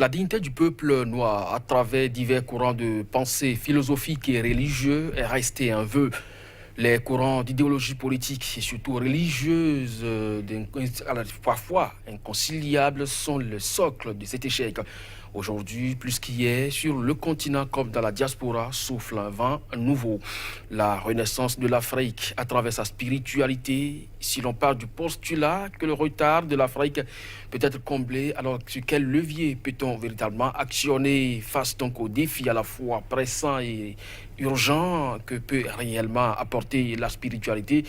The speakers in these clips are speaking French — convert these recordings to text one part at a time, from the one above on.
La dignité du peuple noir à travers divers courants de pensée philosophique et religieux est restée un vœu. Les courants d'idéologie politique et surtout religieuse, parfois inconciliables, sont le socle de cet échec. Aujourd'hui, plus qu'hier, sur le continent comme dans la diaspora, souffle un vent nouveau. La renaissance de l'Afrique à travers sa spiritualité. Si l'on parle du postulat que le retard de l'Afrique peut être comblé, alors sur quel levier peut-on véritablement actionner face donc aux défis à la fois pressants et urgents que peut réellement apporter la spiritualité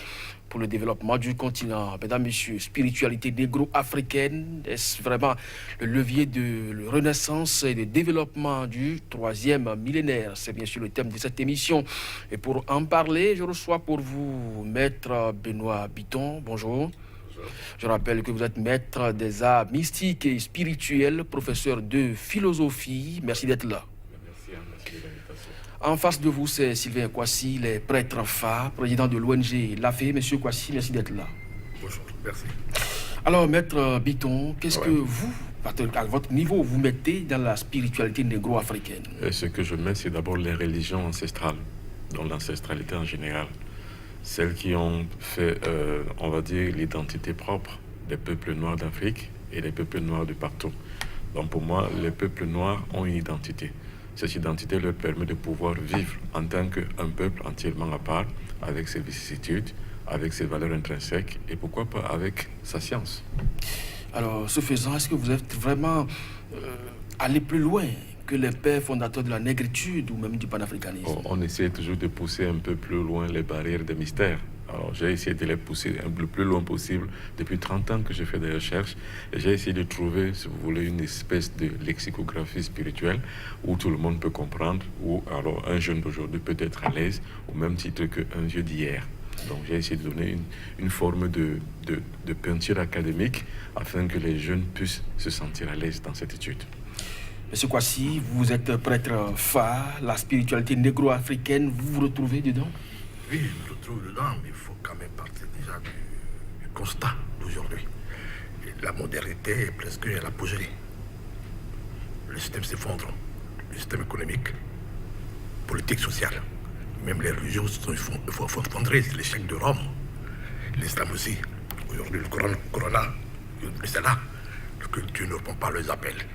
pour le développement du continent? Mesdames, Messieurs, spiritualité négro-africaine, est-ce vraiment le levier de renaissance et de développement du troisième millénaire? C'est bien sûr le thème de cette émission. Et pour en parler, je reçois pour vous Maître Benoît Bitton. Bonjour. Je rappelle que vous êtes maître des arts mystiques et spirituels, professeur de philosophie. Merci d'être là. En face de vous, c'est Sylvain Kouassi, le prêtre phare, président de l'ONG LAFE. Monsieur Kouassi, merci d'être là. Bonjour, merci. Alors, maître Bitton, qu'est-ce que vous, à votre niveau, vous mettez dans la spiritualité négro-africaine? Ce que je mets, c'est d'abord les religions ancestrales, donc l'ancestralité en général. Celles qui ont fait, on va dire, l'identité propre des peuples noirs d'Afrique et des peuples noirs de partout. Donc pour moi, les peuples noirs ont une identité. Cette identité leur permet de pouvoir vivre en tant qu'un peuple entièrement à part, avec ses vicissitudes, avec ses valeurs intrinsèques et pourquoi pas avec sa science. Alors, ce faisant, est-ce que vous êtes vraiment allé plus loin que les pères fondateurs de la négritude ou même du panafricanisme? On essaie toujours de pousser un peu plus loin les barrières des mystères. Alors, j'ai essayé de les pousser le plus loin possible depuis 30 ans que je fais des recherches. Et j'ai essayé de trouver, si vous voulez, une espèce de lexicographie spirituelle où tout le monde peut comprendre, où alors un jeune d'aujourd'hui peut être à l'aise au même titre qu'un vieux d'hier. Donc j'ai essayé de donner une forme de peinture académique afin que les jeunes puissent se sentir à l'aise dans cette étude. Monsieur Kouassi, vous êtes prêtre phare, la spiritualité négro-africaine, vous vous retrouvez dedans? Oui, je me retrouve dedans, mais il faut quand même partir déjà du constat d'aujourd'hui. La modernité est presque à l'apogée. Le système s'effondre, le système économique, politique, social. Même les religions se font effondrer, c'est l'échec de Rome. L'islam aussi. Aujourd'hui, le Corona, c'est là que Dieu ne répond pas à leurs appels.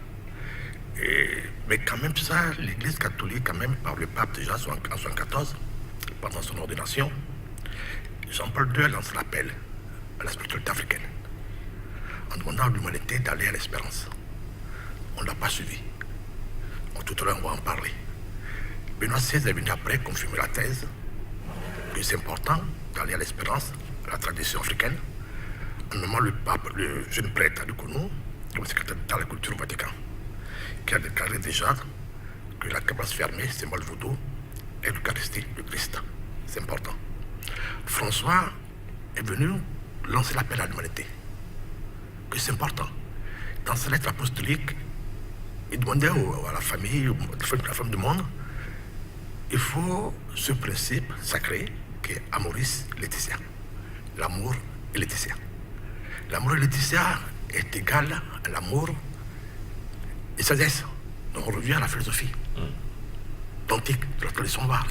Mais quand même ça, l'Église catholique, quand même, par le pape déjà en 1914, pendant son ordination, Jean-Paul II lance l'appel à la spiritualité africaine, en demandant à l'humanité d'aller à l'espérance. On ne l'a pas suivi. Tout à l'heure, on va en parler. Benoît XVI est venu après confirmer la thèse que c'est important d'aller à l'espérance, à la tradition africaine, en nommant le pape, le jeune prêtre Adukono, comme secrétaire d'État à la culture au Vatican, qui a déclaré déjà que la cabasse fermée, symbole vaudou, est l'Eucharistie, le Christ. C'est important. François est venu lancer l'appel à l'humanité, que c'est important. Dans sa lettre apostolique, il demandait à la famille, à la femme du monde, il faut ce principe sacré qui est Amoris Laetitia. L'amour et Laetitia. L'amour et Laetitia est égal à l'amour et sagesse. Donc on revient à la philosophie antique de la tradition noire.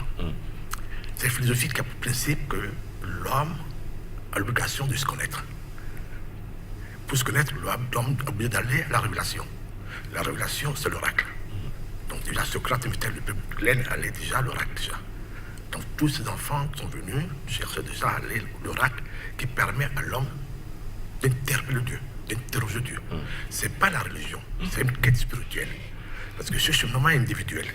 C'est une philosophie qui a pour principe que l'homme a l'obligation de se connaître. Pour se connaître, l'homme est obligé d'aller à la révélation. La révélation, c'est l'oracle. Donc déjà, Socrate invitait le peuple laine à aller déjà à l'oracle déjà. Donc tous ces enfants sont venus chercher déjà à aller à l'oracle qui permet à l'homme d'interpeller Dieu, d'interroger Dieu. C'est pas la religion, c'est une quête spirituelle. Parce que ce cheminement est individuel.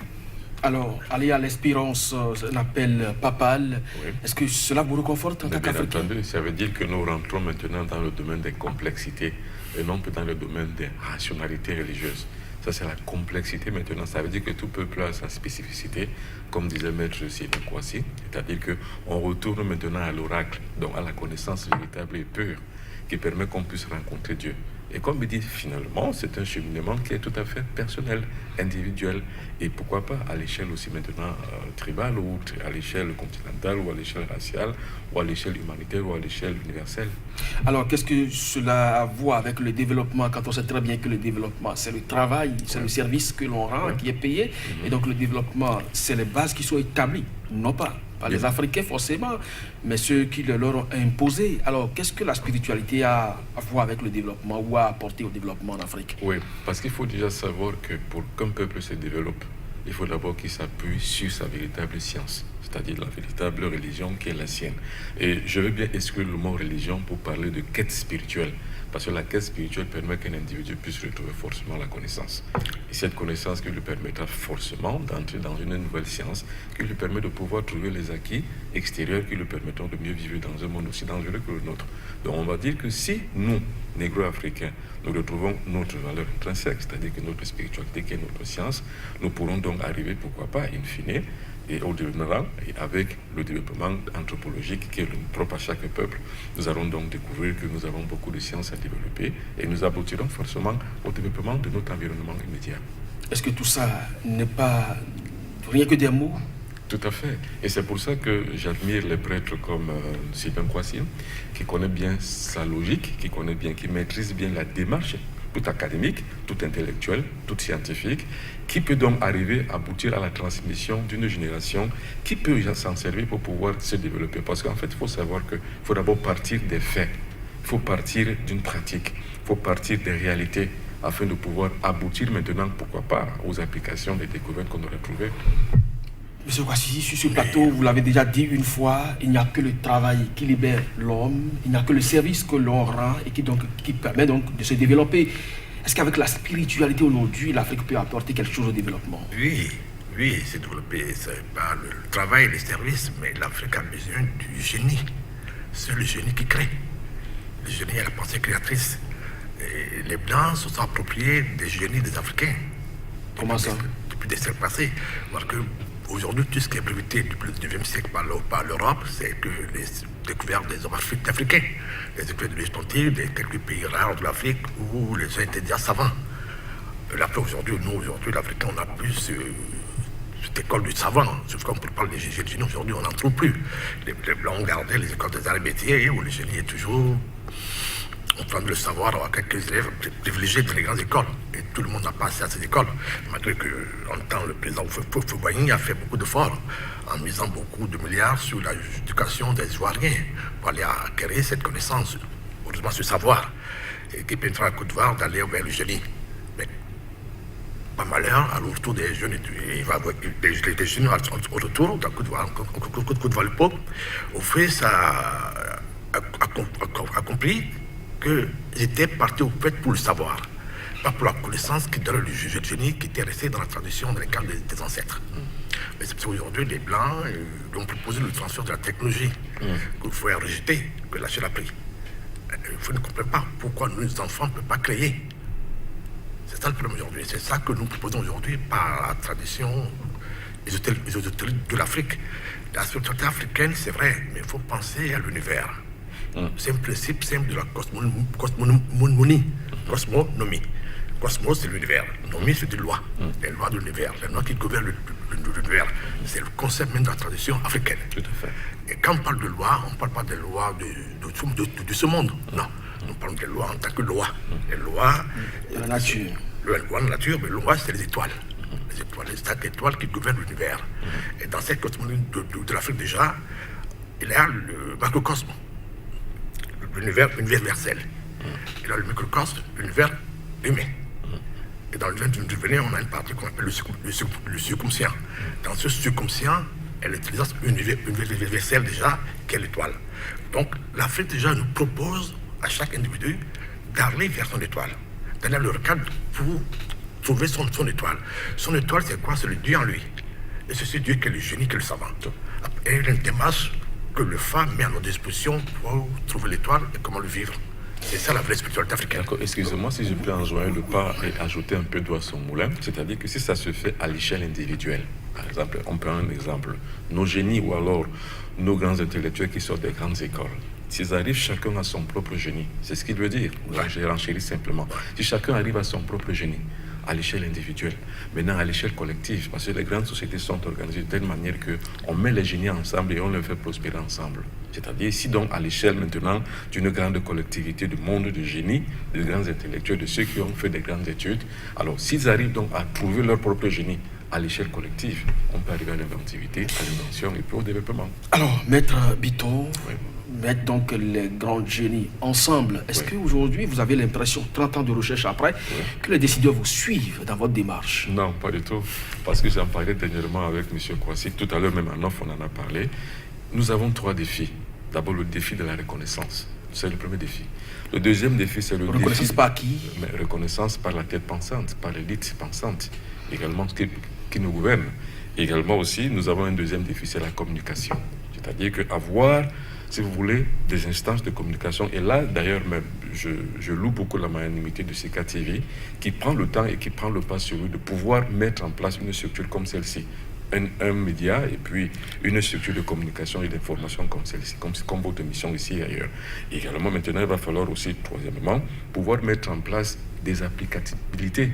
Alors, aller à l'espérance, un appel papal, est-ce que cela vous reconforte en tant qu'Africain? Bien entendu, ça veut dire que nous rentrons maintenant dans le domaine des complexités et non plus dans le domaine des rationalités religieuses. Ça, c'est la complexité maintenant. Ça veut dire que tout peuple a sa spécificité, comme disait Maître Sylvain Kouassi. C'est-à-dire qu'on retourne maintenant à l'oracle, donc à la connaissance véritable et pure, qui permet qu'on puisse rencontrer Dieu. Et comme il dit, finalement, c'est un cheminement qui est tout à fait personnel, individuel, et pourquoi pas à l'échelle aussi maintenant tribale, ou à l'échelle continentale, ou à l'échelle raciale, ou à l'échelle humanitaire, ou à l'échelle universelle. Alors, qu'est-ce que cela a à voir avec le développement, quand on sait très bien que le développement, c'est le travail, c'est le service que l'on rend, qui est payé, et donc le développement, c'est les bases qui sont établies, non pas les Africains forcément, mais ceux qui le leur ont imposé. Alors, qu'est-ce que la spiritualité a à voir avec le développement ou à apporter au développement en Afrique? Oui, parce qu'il faut déjà savoir que pour qu'un peuple se développe, il faut d'abord qu'il s'appuie sur sa véritable science, c'est-à-dire la véritable religion qui est la sienne. Et je veux bien exclure le mot religion pour parler de quête spirituelle, parce que la quête spirituelle permet qu'un individu puisse retrouver forcément la connaissance. Et cette connaissance qui lui permettra forcément d'entrer dans une nouvelle science, qui lui permet de pouvoir trouver les acquis extérieurs qui lui permettront de mieux vivre dans un monde aussi dangereux que le nôtre. Donc on va dire que si nous, négro-africains, nous retrouvons notre valeur intrinsèque, c'est-à-dire que notre spiritualité qui est notre science, nous pourrons donc arriver, pourquoi pas, in fine, et au développement, et avec le développement anthropologique qui est propre à chaque peuple, nous allons donc découvrir que nous avons beaucoup de sciences à développer et nous aboutirons forcément au développement de notre environnement immédiat. Est-ce que tout ça n'est pas rien que des mots? Tout à fait. Et c'est pour ça que j'admire les prêtres comme Sylvain Kouassi, qui connaît bien sa logique, qui maîtrise bien la démarche, toute académique, toute intellectuelle, toute scientifique, qui peut donc arriver à aboutir à la transmission d'une génération qui peut s'en servir pour pouvoir se développer. Parce qu'en fait, il faut savoir qu'il faut d'abord partir des faits, il faut partir d'une pratique, il faut partir des réalités afin de pouvoir aboutir maintenant, pourquoi pas, aux applications des découvertes qu'on aurait trouvées. Monsieur Kouassi, sur ce plateau, vous l'avez déjà dit une fois, il n'y a que le travail qui libère l'homme, il n'y a que le service que l'on rend et qui permet donc de se développer. Est-ce qu'avec la spiritualité aujourd'hui, l'Afrique peut apporter quelque chose au développement? Oui, c'est développé. C'est pas le travail et le service, mais l'Afrique a besoin du génie. C'est le génie qui crée. Le génie est la pensée créatrice. Et les Blancs se sont appropriés des génies des Africains. Comment ça? Depuis des siècles passés. Parce que aujourd'hui, tout ce qui est breveté depuis le 19e siècle par l'Europe, c'est que les découvertes des hommes africains, les découvertes de l'Espantil, des quelques pays rares de l'Afrique où les gens étaient déjà savants. Aujourd'hui, l'Africain, on n'a plus cette école du savant. Sauf qu'on parle des génies, aujourd'hui, on n'en trouve plus. Les Blancs ont gardé les écoles des arts et métiers où le génie est toujours en train de le savoir à quelques élèves privilégiés dans les grandes écoles. Et tout le monde n'a pas accès à ces écoles. Malgré qu'en temps, le président Houphouët-Boigny a fait beaucoup d'efforts en misant beaucoup de milliards sur l'éducation des Ivoiriens pour aller acquérir cette connaissance, heureusement ce savoir, et qui permettra à la Côte d'Ivoire d'aller vers le génie. Mais pas malheur, à retour des jeunes, des jeunes au retour de la Côte d'Ivoire, le peuple, Houphouët a accompli qu'ils étaient partis au fait pour le savoir, pas pour la connaissance qui donne le jeu de génie qui était resté dans la tradition, dans les cadres des ancêtres. Mais c'est aujourd'hui les Blancs ont proposé le transfert de la technologie qu'il faut rejeter, que la chaîne a pris. Vous ne comprenez pas pourquoi nos enfants ne peuvent pas créer. C'est ça le problème aujourd'hui. C'est ça que nous proposons aujourd'hui par la tradition ésotérique de l'Afrique. La spiritualité africaine, c'est vrai, mais il faut penser à l'univers. C'est un principe simple de la cosmonomie. Cosmos, c'est l'univers. Nomie, c'est des lois. Les lois de l'univers. Les lois qui gouvernent l'univers. C'est le concept même de la tradition africaine. Tout à fait. Et quand on parle de loi, on ne parle pas des lois de ce monde. Non. Nous parlons des lois en tant que loi. Les lois de la nature. Les lois de la nature, mais les lois, c'est les étoiles. Les étoiles, les 7 étoiles qui gouvernent l'univers. Et dans cette cosmonomie de l'Afrique, déjà, il y a le macrocosme. L'univers universel. Et là, le microcosme, l'univers humain. Et dans l'univers du on a une partie qu'on appelle le subconscient. Dans ce subconscient, elle est l'intelligence universelle déjà, qui est l'étoile. Donc, l'Afrique déjà nous propose à chaque individu d'aller vers son étoile, d'aller dans le cadre pour trouver son étoile. Son étoile, c'est quoi? C'est le Dieu en lui. Et c'est ce Dieu qui est le génie, qui est le savant. Et il y a une démarche que le femme met à notre disposition pour trouver l'étoile et comment le vivre. C'est ça la vraie spiritualité africaine. D'accord, excusez-moi si je peux enjoindre le pas et ajouter un peu d'eau à son moulin, c'est-à-dire que si ça se fait à l'échelle individuelle, par exemple, on prend un exemple, nos génies ou alors nos grands intellectuels qui sortent des grandes écoles, s'ils arrivent chacun à son propre génie, c'est ce qu'il veut dire. J'ai renchéri simplement. Si chacun arrive à son propre génie, à l'échelle individuelle, maintenant à l'échelle collective, parce que les grandes sociétés sont organisées de telle manière qu'on met les génies ensemble et on les fait prospérer ensemble. C'est-à-dire, si donc à l'échelle maintenant d'une grande collectivité du monde de génie, de grands intellectuels, de ceux qui ont fait des grandes études, alors s'ils arrivent donc à trouver leur propre génie à l'échelle collective, on peut arriver à l'inventivité, à l'invention et puis au développement. Alors, Maître Bitton, mettre donc les grands génies ensemble. Est-ce qu'aujourd'hui, vous avez l'impression, 30 ans de recherche après, que les décideurs vous suivent dans votre démarche? Non, pas du tout. Parce que j'en parlais dernièrement avec M. Kouassi. Tout à l'heure, même en off, on en a parlé. Nous avons 3 défis. D'abord, le défi de la reconnaissance. C'est le premier défi. Le deuxième défi, c'est le défi... Reconnaissance par qui? Mais reconnaissance par la tête pensante, par l'élite pensante. Également, qui nous gouverne. Également aussi, nous avons un deuxième défi, c'est la communication. C'est-à-dire qu'avoir, si vous voulez, des instances de communication. Et là, d'ailleurs, même, je loue beaucoup la magnanimité de CK TV, qui prend le temps et qui prend le pas sur lui de pouvoir mettre en place une structure comme celle-ci. Un média et puis une structure de communication et d'information comme celle-ci, comme votre émission ici et ailleurs. Et également, maintenant, il va falloir aussi, troisièmement, pouvoir mettre en place des applicabilités.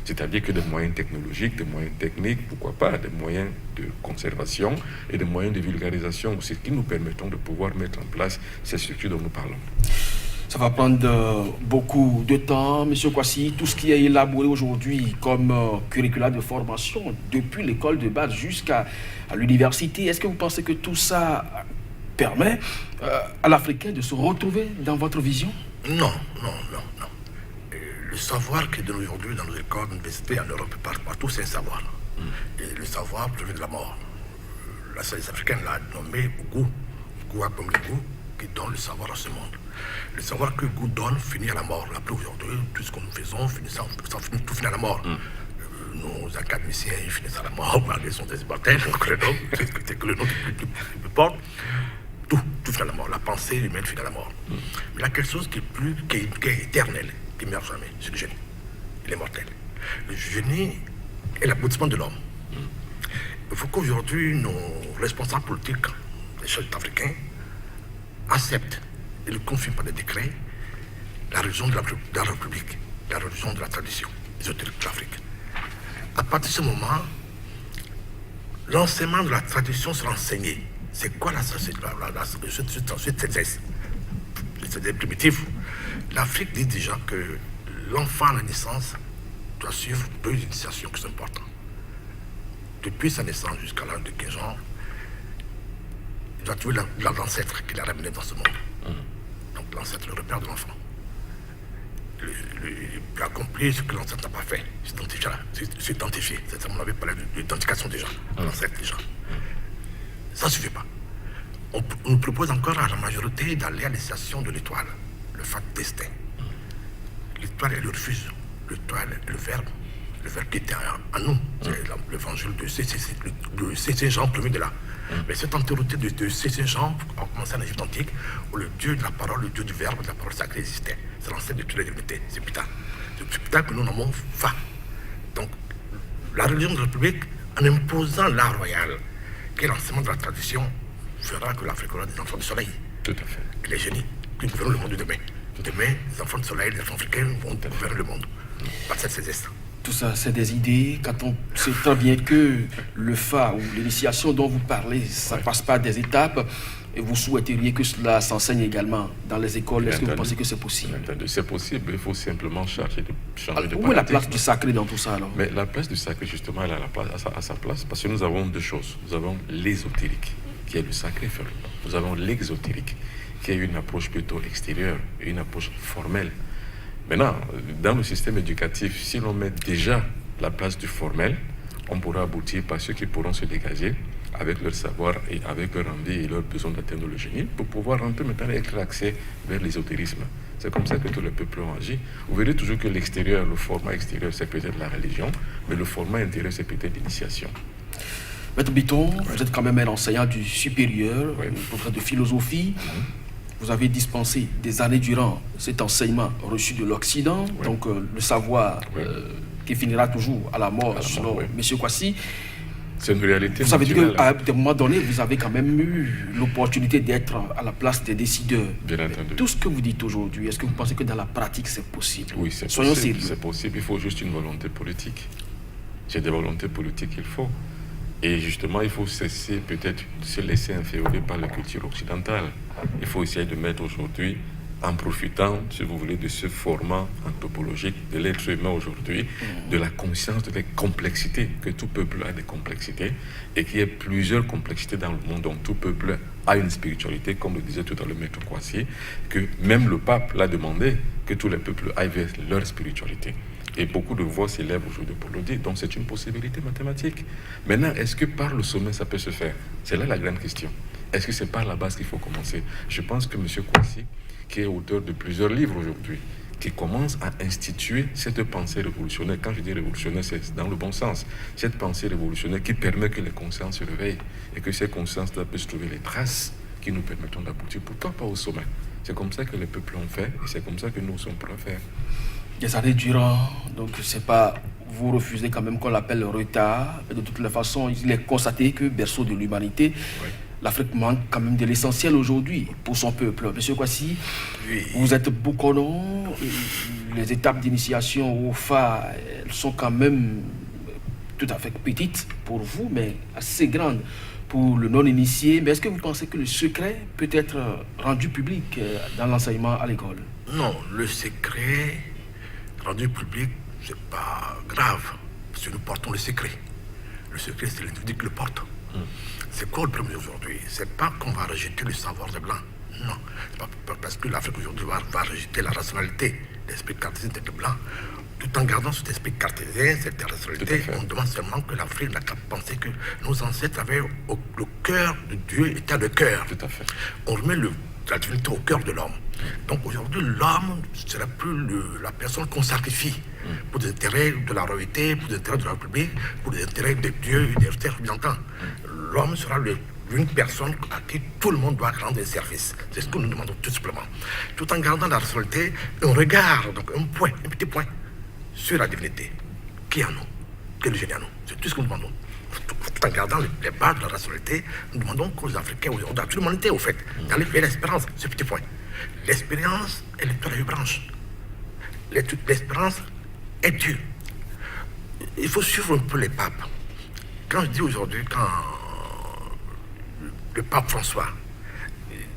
C'est-à-dire que des moyens technologiques, des moyens techniques, pourquoi pas, des moyens de conservation et des moyens de vulgarisation aussi, qui nous permettront de pouvoir mettre en place ces structures dont nous parlons. Ça va prendre beaucoup de temps, M. Kouassi. Tout ce qui est élaboré aujourd'hui comme curricula de formation, depuis l'école de base jusqu'à l'université, est-ce que vous pensez que tout ça permet à l'Africain de se retrouver dans votre vision? Non. Le savoir qui est donné aujourd'hui dans nos écoles, universités, en Europe, partout, c'est un savoir. Et le savoir provient de la mort. La société africaine l'a nommé Goût. Goût a comme le goût qui donne le savoir à ce monde. Le savoir que Goût donne finit à la mort. Là, aujourd'hui, tout ce que nous faisons, tout finit à la mort. Nos académiciens finissent à la mort, malgré son désibordel, c'est que le nom qui porte. Tout finit à la mort. La pensée humaine finit à la mort. Mais il y a quelque chose qui est éternel, qui ne meurt jamais, c'est le génie. Il est mortel. Le génie est l'aboutissement de l'homme. Il faut qu'aujourd'hui, nos responsables politiques, les chefs africains, acceptent et le confirment par des décrets la religion de la République, la religion de la tradition ésotérique de l'Afrique. À partir de ce moment, l'enseignement de la tradition sera enseigné. C'est quoi la c'est primitif. L'Afrique dit déjà que l'enfant à la naissance doit suivre 2 initiations qui sont importantes. Depuis sa naissance jusqu'à l'âge de 15 ans, il doit trouver l'ancêtre qui l'a ramené dans ce monde. Donc l'ancêtre, le repère de l'enfant. Il peut accomplir ce que l'ancêtre n'a pas fait, s'identifier. On avait parlé d'identification déjà, l'ancêtre déjà. Ça ne suffit pas. On nous propose encore à la majorité d'aller à l'initiation de l'étoile, le fact destin. L'étoile, elle le refuse. L'étoile est le verbe qui était en nous. C'est l'évangile de C. Jean, premier de là. Mais cette antériorité de C. Jean a commencé en Égypte antique, où le Dieu de la parole, le Dieu du verbe, de la parole sacrée existait. C'est l'ancêtre de toutes les divinités. C'est Pita. C'est Pita que nous nommons Fa. Donc, la religion de la République, en imposant l'art royal, qui est l'enseignement de la tradition, fera que l'Afrique aura des enfants du soleil. Tout à fait. Et les génies qui gouverneront le monde de demain. Demain, les enfants du soleil, les enfants africains vont gouverner le monde. Par cette céleste. Tout ça, c'est des idées. Quand on sait très bien que le FA ou l'initiation dont vous parlez, ça passe par des étapes, et vous souhaiteriez que cela s'enseigne également dans les écoles. Est-ce que vous pensez que c'est possible? C'est possible, il faut simplement changer de Où est la place du sacré dans tout ça alors? Mais la place du sacré, justement, elle a à sa place, parce que nous avons 2 choses. Nous avons l'ésotérique, qui est le sacré. Nous avons l'exotérique, qui est une approche plutôt extérieure, et une approche formelle. Maintenant, dans le système éducatif, si l'on met déjà la place du formel, on pourra aboutir par ceux qui pourront se dégager avec leur savoir et avec leur envie et leur besoin d'atteindre le génie pour pouvoir rentrer maintenant et être axé vers l'ésotérisme. C'est comme ça que tous les peuples ont agi. Vous verrez toujours que l'extérieur, le format extérieur, c'est peut-être la religion, mais le format intérieur, c'est peut-être l'initiation. Maître Bitton, vous êtes quand même un enseignant du supérieur, professeur de philosophie. Vous avez dispensé des années durant cet enseignement reçu de l'Occident, donc le savoir qui finira toujours à la mort, selon M. Kouassi. C'est une réalité. Vous avez dit qu'à un moment donné, vous avez quand même eu l'opportunité d'être à la place des décideurs. Bien entendu. Tout ce que vous dites aujourd'hui, est-ce que vous pensez que dans la pratique, c'est possible? Oui, c'est Soyons possible. sérieux. C'est possible. Il faut juste une volonté politique. J'ai des volontés politiques qu'il faut. Et justement, il faut cesser peut-être de se laisser inféoder par la culture occidentale. Il faut essayer de mettre aujourd'hui, en profitant, si vous voulez, de ce format anthropologique de l'être humain aujourd'hui, de la conscience de la complexité, que tout peuple a des complexités, et qu'il y ait plusieurs complexités dans le monde, donc tout peuple a une spiritualité, comme le disait tout à l'heure Maître Kouassi, que même le pape l'a demandé, que tous les peuples aillent vers leur spiritualité. Et beaucoup de voix s'élèvent aujourd'hui pour le dire. Donc c'est une possibilité mathématique. Maintenant, est-ce que par le sommet, ça peut se faire? C'est là la grande question. Est-ce que c'est par la base qu'il faut commencer? Je pense que M. Kouassi, qui est auteur de plusieurs livres aujourd'hui, qui commence à instituer cette pensée révolutionnaire. Quand je dis révolutionnaire, c'est dans le bon sens. Cette pensée révolutionnaire qui permet que les consciences se réveillent et que ces consciences-là puissent trouver les traces qui nous permettront d'aboutir. Pourquoi pas au sommet? C'est comme ça que les peuples ont fait et c'est comme ça que nous sommes prêts à faire. Des années durant, donc c'est pas, vous refusez quand même qu'on l'appelle retard. De toutes les façons, il est constaté que berceau de l'humanité, oui, l'Afrique manque quand même de l'essentiel aujourd'hui pour son peuple. Monsieur Kouassi, oui, vous êtes Boukono, les étapes d'initiation au FA, elles sont quand même tout à fait petites pour vous, mais assez grandes pour le non-initié. Mais est-ce que vous pensez que le secret peut être rendu public dans l'enseignement à l'école? Non, le secret rendu public, c'est pas grave, parce que nous portons le secret. Le secret, c'est l'individu qui le porte. C'est quoi le premier aujourd'hui? C'est pas qu'on va rejeter le savoir des Blancs. Non, c'est pas parce que l'Afrique aujourd'hui va rejeter la rationalité, l'esprit cartésien des Blancs. Tout en gardant cet esprit cartésien, cette rationalité, on demande seulement que l'Afrique n'a qu'à penser que nos ancêtres avaient le cœur de Dieu était le cœur. Tout à fait. On remet la divinité au cœur de l'homme. Donc aujourd'hui, l'homme ne sera plus la personne qu'on sacrifie pour des intérêts de la royauté, pour des intérêts de la République, pour des intérêts de Dieu et des terres bien temps. L'homme sera une personne à qui tout le monde doit rendre un service. C'est ce que nous demandons tout simplement. Tout en gardant la rationalité, un regard, donc un petit point sur la divinité. Qui est en nous? Quel génie en nous? C'est tout ce que nous demandons. Tout en gardant les bases de la rationalité, nous demandons qu'aux Africains, à toute l'humanité, au fait, d'aller vers l'espérance, ce petit point. L'espérance est l'étoile de branche. L'espérance est Dieu. Il faut suivre un peu les papes. Quand je dis aujourd'hui, quand le pape François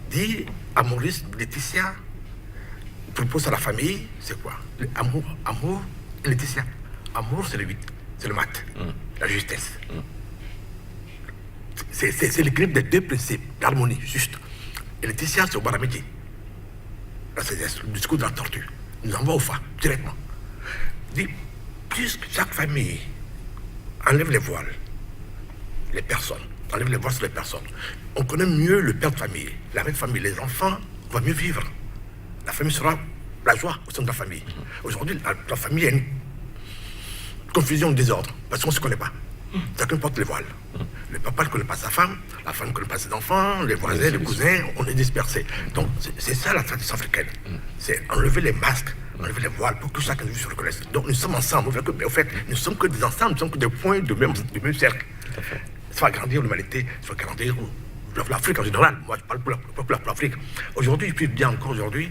dit à Maurice Laetitia, propose à la famille, c'est quoi? Amour, Laetitia. Amour, c'est le 8, c'est le mat, la justesse. C'est l'équilibre des deux principes, l'harmonie, juste. Et Laetitia, c'est au baramidi. La sagesse, le discours de la tortue. Nous envoie au fa, directement. Dit, puisque chaque famille enlève les voiles, les personnes, enlève les voiles sur les personnes, on connaît mieux le père de famille, la mère de famille, les enfants vont mieux vivre. La famille sera la joie au sein de la famille. Aujourd'hui, la famille a une confusion, désordre, parce qu'on ne se connaît pas. Chacun porte les voiles. Le papa ne connaît pas sa femme, la femme ne connaît pas ses enfants, les voisins, les cousins, on est dispersés. Donc c'est ça la tradition africaine. C'est enlever les masques, enlever les voiles pour que chacun se reconnaisse. Donc nous sommes ensemble, mais au fait, nous ne sommes que des ensembles, nous sommes que des points du même cercle. Ça va grandir l'humanité, ça va grandir l'Afrique en général. Moi je parle pour l'Afrique. Aujourd'hui, puis bien encore aujourd'hui,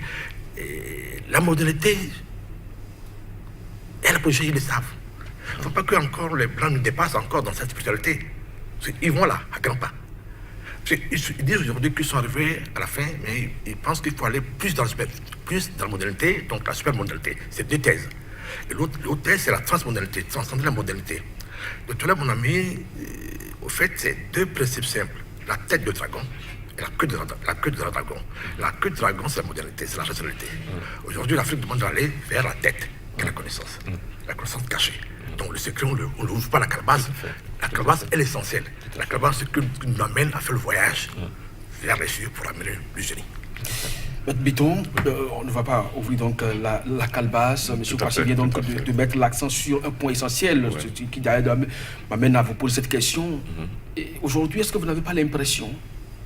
la modernité, et la politique, ils le savent. Il ne faut pas que encore les Blancs nous dépassent encore dans cette spiritualité. Ils vont là, à grands pas. Ils disent aujourd'hui qu'ils sont arrivés à la fin, mais ils pensent qu'il faut aller plus dans la modernité, donc la supermodernité. C'est deux thèses. Et l'autre thèse, c'est la transmodernité, transcender la modernité. Donc tout là, mon ami, au fait, c'est deux principes simples. La tête de dragon et la queue de dragon. La queue de dragon, c'est la modernité, c'est la rationalité. Aujourd'hui, l'Afrique demande d'aller vers la tête, qui est la connaissance. La connaissance cachée. Donc le secret, on ne l'ouvre pas la calebasse. La calebasse est l'essentiel. La calebasse, c'est ce qui nous amène à faire le voyage vers les cieux pour amener le génie. Maître Bitton, on ne va pas ouvrir donc la calebasse. Monsieur Kouassi vient donc de mettre l'accent sur un point essentiel qui d'ailleurs m'amène à vous poser cette question. Aujourd'hui, est-ce que vous n'avez pas l'impression,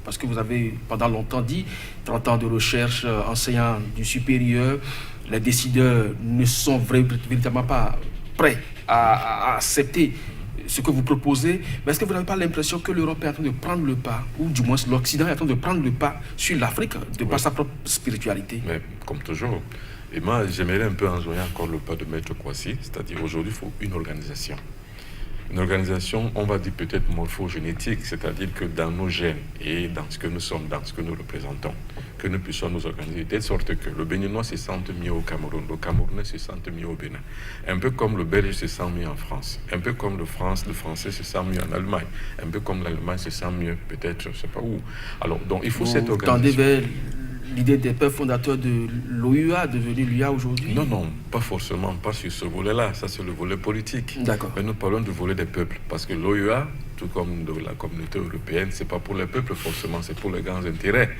parce que vous avez pendant longtemps dit 30 ans de recherche, enseignant du supérieur, les décideurs ne sont véritablement pas prêts à accepter ce que vous proposez, mais est-ce que vous n'avez pas l'impression que l'Europe est en train de prendre le pas, ou du moins l'Occident est en train de prendre le pas sur l'Afrique, de par sa propre spiritualité? Mais comme toujours. Et moi, j'aimerais un peu enjoindre encore le pas de Maître Kouassi, c'est-à-dire aujourd'hui, il faut une organisation. Une organisation, on va dire peut-être morphogénétique, c'est-à-dire que dans nos gènes et dans ce que nous sommes, dans ce que nous représentons, que nous puissions nous organiser, de telle sorte que le Béninois se sente mieux au Cameroun, le Camerounais se sente mieux au Bénin, un peu comme le Belge se sent mieux en France, un peu comme le Français se sent mieux en Allemagne, un peu comme l'Allemagne se sent mieux peut-être, je ne sais pas où. Alors, donc il faut cette organisation. Tendez vers l'idée des pères fondateurs de l'OUA, devenu l'UA aujourd'hui? Non, pas forcément, pas sur ce volet-là. Ça, c'est le volet politique. D'accord. Mais nous parlons du volet des peuples. Parce que l'OUA, tout comme de la communauté européenne, c'est pas pour les peuples forcément, c'est pour les grands intérêts.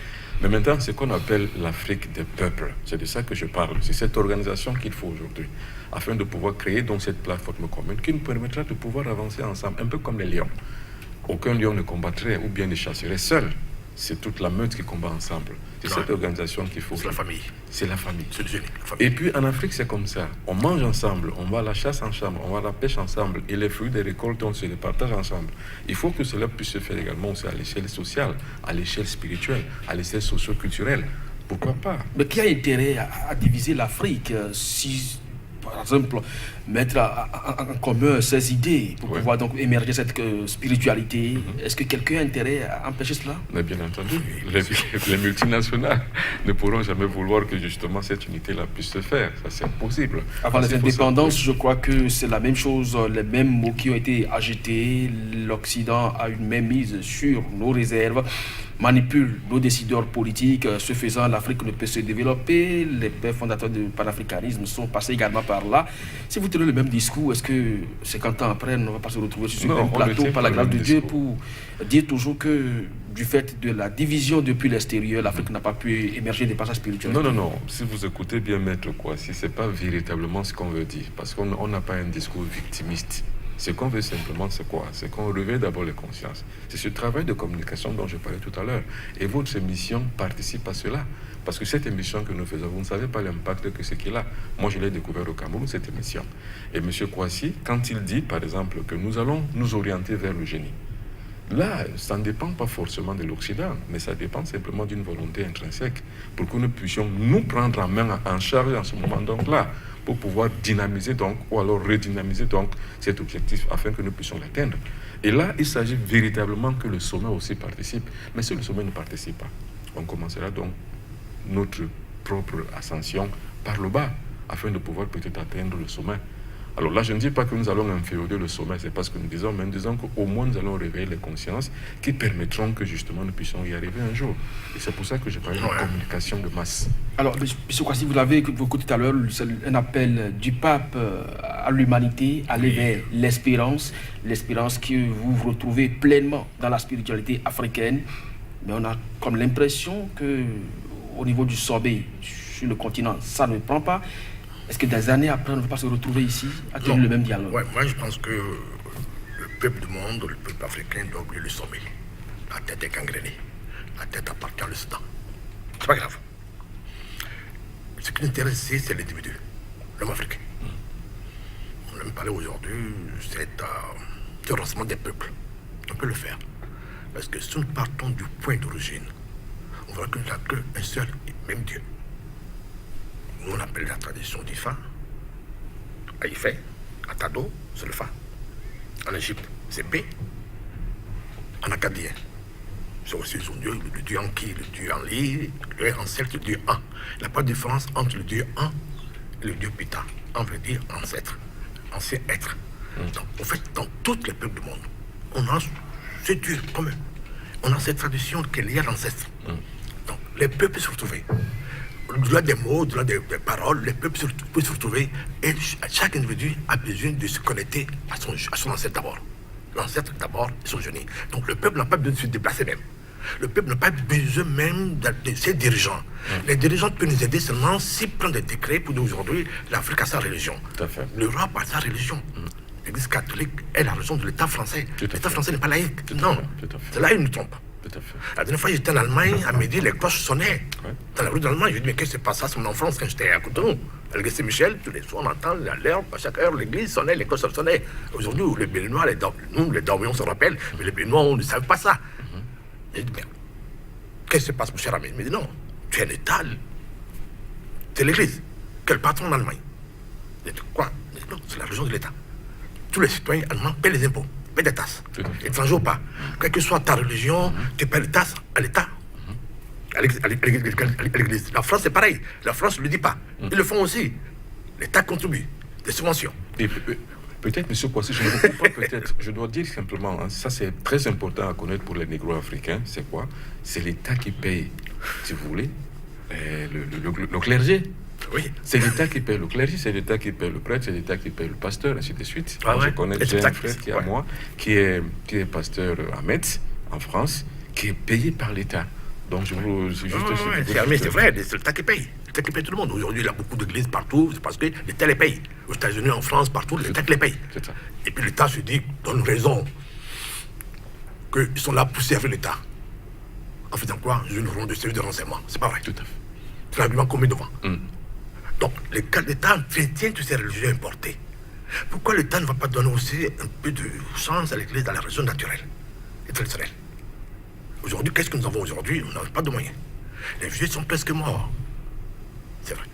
Mais maintenant, c'est ce qu'on appelle l'Afrique des peuples. C'est de ça que je parle. C'est cette organisation qu'il faut aujourd'hui, afin de pouvoir créer donc cette plateforme commune qui nous permettra de pouvoir avancer ensemble, un peu comme les lions. Aucun lion ne combattrait ou bien ne chasserait seul. C'est toute la meute qui combat ensemble. C'est cette organisation qu'il faut. C'est la famille. C'est la famille. C'est le génie, la famille. Et puis en Afrique, c'est comme ça. On mange ensemble, on va à la chasse ensemble, on va à la pêche ensemble. Et les fruits des récoltes, on se les partage ensemble. Il faut que cela puisse se faire également aussi à l'échelle sociale, à l'échelle spirituelle, à l'échelle socio-culturelle. Pourquoi pas? Mais qui a intérêt à diviser l'Afrique si, par exemple, mettre en commun ces idées pour pouvoir donc émerger cette spiritualité? Est-ce que quelqu'un a intérêt à empêcher cela? Mais bien entendu, les multinationales ne pourront jamais vouloir que justement cette unité-là puisse se faire. Ça, c'est impossible. Avant les indépendances, je crois que c'est la même chose, les mêmes mots qui ont été agités. L'Occident a une mainmise sur nos réserves, manipule nos décideurs politiques. Ce faisant, l'Afrique ne peut se développer. Les pères fondateurs du panafricanisme sont passés également par là. Si vous tenez le même discours, est-ce que 50 ans après, on ne va pas se retrouver sur ce même plateau par la grâce de Dieu pour dire toujours que du fait de la division depuis l'extérieur, l'Afrique n'a pas pu émerger de par sa spiritualité? Non. Si vous écoutez bien Maître Kouassi, ce n'est pas véritablement ce qu'on veut dire. Parce qu'on n'a pas un discours victimiste. Ce qu'on veut simplement, c'est quoi? C'est qu'on réveille d'abord les consciences. C'est ce travail de communication dont je parlais tout à l'heure. Et votre émission participe à cela. Parce que cette émission que nous faisons, vous ne savez pas l'impact que c'est qu'il a. Moi, je l'ai découvert au Cameroun, cette émission. Et M. Kouassi, quand il dit, par exemple, que nous allons nous orienter vers le génie, là, ça ne dépend pas forcément de l'Occident, mais ça dépend simplement d'une volonté intrinsèque pour que nous puissions nous prendre en main, en charge en ce moment donc là, pour pouvoir dynamiser donc, ou alors redynamiser donc cet objectif afin que nous puissions l'atteindre. Et là, il s'agit véritablement que le sommet aussi participe. Mais si le sommet ne participe pas, on commencera donc notre propre ascension par le bas, afin de pouvoir peut-être atteindre le sommet. Alors là, je ne dis pas que nous allons inféoder le sommet, c'est pas ce que nous disons, mais nous disons qu'au moins nous allons réveiller les consciences qui permettront que justement nous puissions y arriver un jour. Et c'est pour ça que je parle de communication de masse. Alors, M. Kouassi, vous l'avez évoqué tout à l'heure, c'est un appel du pape à l'humanité, à aller vers l'espérance que vous vous retrouvez pleinement dans la spiritualité africaine. Mais on a comme l'impression que au niveau du sommet sur le continent, ça ne prend pas. Est-ce que des années après, on ne va pas se retrouver ici à tenir le même dialogue? Moi, je pense que le peuple du monde, le peuple africain doit oublier le sommet. La tête est gangrénée. La tête appartient à l'Occident. C'est pas grave. Ce qui nous intéresse ici, c'est l'individu, l'homme africain. On aime parler aujourd'hui, c'est le renoncement des peuples. On peut le faire. Parce que si nous partons du point d'origine, on verra qu'il n'y a qu'un seul et même Dieu. Nous, on appelle la tradition d'Ifa, à Ifé, à Tado, c'est le Fa. En Égypte, c'est Bé. En acadien, c'est aussi son Dieu, le Dieu Anki, le Dieu Enli, le Dieu en celte, le Dieu An. Il n'y a pas de différence entre le Dieu An et le Dieu Pita. On veut dire ancêtre, ancien être. Donc, en fait, dans tous les peuples du monde, on a ce Dieu commun. On a cette tradition qui est liée à l'ancêtre. Donc, les peuples peuvent se retrouver. Au-delà des mots, au-delà des paroles, les peuples peuvent se retrouver et chaque individu a besoin de se connecter à son ancêtre d'abord. L'ancêtre d'abord et son génie. Donc le peuple n'a pas besoin de se déplacer même. Le peuple n'a pas besoin même de ses dirigeants. Les dirigeants peuvent nous aider seulement s'ils prennent des décrets pour dire aujourd'hui l'Afrique a sa religion. L'Europe a sa religion. L'Église catholique est la religion de l'État français. L'État français n'est pas laïque. Non. C'est là où ils nous trompent. Tout à fait. La dernière fois, j'étais en Allemagne, à midi, les cloches sonnaient. Ouais. Dans la rue d'Allemagne, je dis, mais qu'est-ce qui se passe? Ça, c'est mon enfance quand j'étais à Cotonou. À l'église Saint-Michel, tous les soirs, on entend à l'heure, à chaque heure, l'église sonnait, les cloches sonnaient. Aujourd'hui, les Béninois, nous, les Dormions, on se rappelle, mais les Béninois, on ne savait pas ça. J'ai dit, mais qu'est-ce qui se passe, mon cher ami? Il me dit, non, tu es un État, c'est l'église. Quel patron en Allemagne? J'ai dit, quoi? Il dit, non, c'est la religion de l'État. Tous les citoyens allemands paient les impôts, paient des tasses. Étrangers ou pas. Quelle que soit ta religion, tu paies les tasses à l'État. À l'église. La France, c'est pareil. La France ne le dit pas. Ils le font aussi. L'État contribue. Des subventions. Et peut-être, M. Kouassi, je ne vous coupe pas, peut-être. Je dois dire simplement, hein, ça c'est très important à connaître pour les négro-africains. C'est quoi? C'est l'État qui paye, si vous voulez, le clergé. Oui. C'est l'État qui paye le clergé, c'est l'État qui paye le prêtre, c'est l'État qui paye le pasteur, ainsi de suite. Ah ouais. Je connais, j'ai un frère qui est à moi, qui est pasteur à Metz, en France, qui est payé par l'État. Donc je vous... C'est vrai, c'est l'État qui paye. L'État qui paye tout le monde. Aujourd'hui, il y a beaucoup d'églises partout, c'est parce que l'État les paye. Aux États-Unis, en France, partout, l'État qui les paye. C'est ça. Et puis l'État se dit, donne raison, qu'ils sont là pour servir l'État. En faisant quoi? Une ronde de service de renseignement. C'est pas vrai. Tout à fait. C'est l'argument qu'on met devant. Donc, l'État entretient toutes ces religions importées. Pourquoi l'État ne va pas donner aussi un peu de chance à l'Église dans la religion naturelle et traditionnelle? Aujourd'hui, qu'est-ce que nous avons aujourd'hui? Nous n'avons pas de moyens. Les vieux sont presque morts. C'est vrai.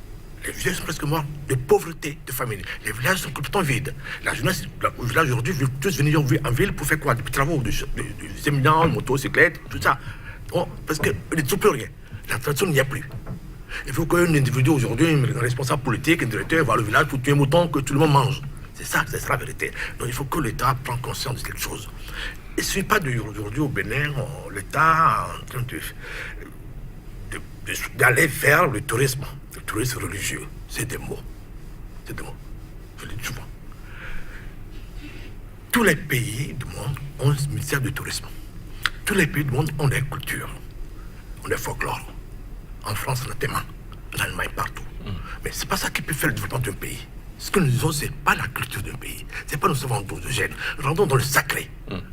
Les vieux sont presque morts de pauvreté, de famine. Les villages sont complètement vides. La jeunesse, le village aujourd'hui, veut tous venir en ville pour faire quoi? Des petits travaux, des séminaires, motocyclettes, tout ça. Bon, parce qu'il ne trouve plus rien. La tradition n'y a plus. Il faut qu'un individu aujourd'hui, un responsable politique, un directeur, va au village pour tuer un mouton que tout le monde mange. C'est ça la vérité. Donc il faut que l'État prenne conscience de quelque chose. Et ce n'est pas d'aujourd'hui au Bénin, l'État est en train d'aller vers le tourisme religieux. C'est des mots. C'est des mots. Je le dis souvent. Tous les pays du monde ont un ministère du tourisme. Tous les pays du monde ont des cultures, ont des folklores. En France, on a tellement. En Allemagne, partout. Mais ce n'est pas ça qui peut faire le développement d'un pays. Ce que nous avons, ce n'est pas la culture d'un pays. Ce n'est pas nous savons de gènes. Nous rentrons dans le sacré,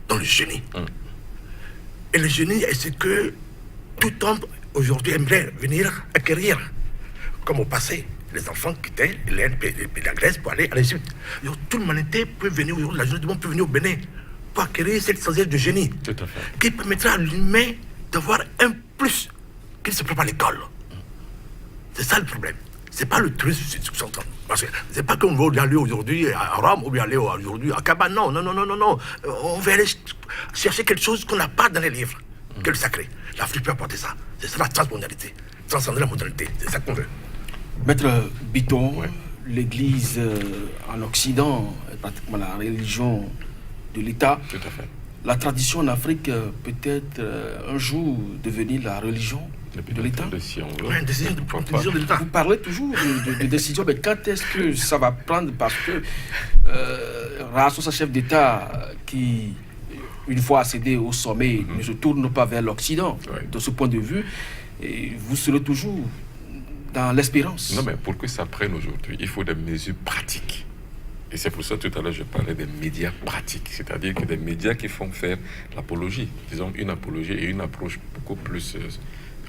dans le génie. Et le génie, c'est que tout homme, aujourd'hui, aimerait venir acquérir. Comme au passé, les enfants quittaient l'Inde et la Grèce pour aller à l'Égypte. Toute l'humanité peut venir aujourd'hui, la jeunesse du monde peut venir au Bénin pour acquérir cette sagesse de génie. Tout à fait. Qui permettra à l'humain d'avoir un plus qu'il se prépare à l'école. C'est ça le problème. C'est pas le tourisme, c'est pas qu'on veut aller aujourd'hui à Rome ou bien aller aujourd'hui à Cabane. Non. On veut aller chercher quelque chose qu'on n'a pas dans les livres, que le sacré. L'Afrique peut apporter ça. C'est ça la transmondialité, transcender la modernité. C'est ça qu'on veut. Maître Bitton, l'Église en Occident est pratiquement la religion de l'État. Tout à fait. La tradition en Afrique peut-être un jour devenir la religion de l'État. Une décision de l'État. Vous parlez toujours de décision, mais quand est-ce que ça va prendre? Parce que Rasso, sa chef d'État, qui, une fois accédé au sommet, ne se tourne pas vers l'Occident. De ce point de vue, et vous serez toujours dans l'espérance. Non, mais pour que ça prenne aujourd'hui, il faut des mesures pratiques. Et c'est pour ça, tout à l'heure, je parlais des médias pratiques, c'est-à-dire que des médias qui font faire l'apologie, disons une apologie et une approche beaucoup plus,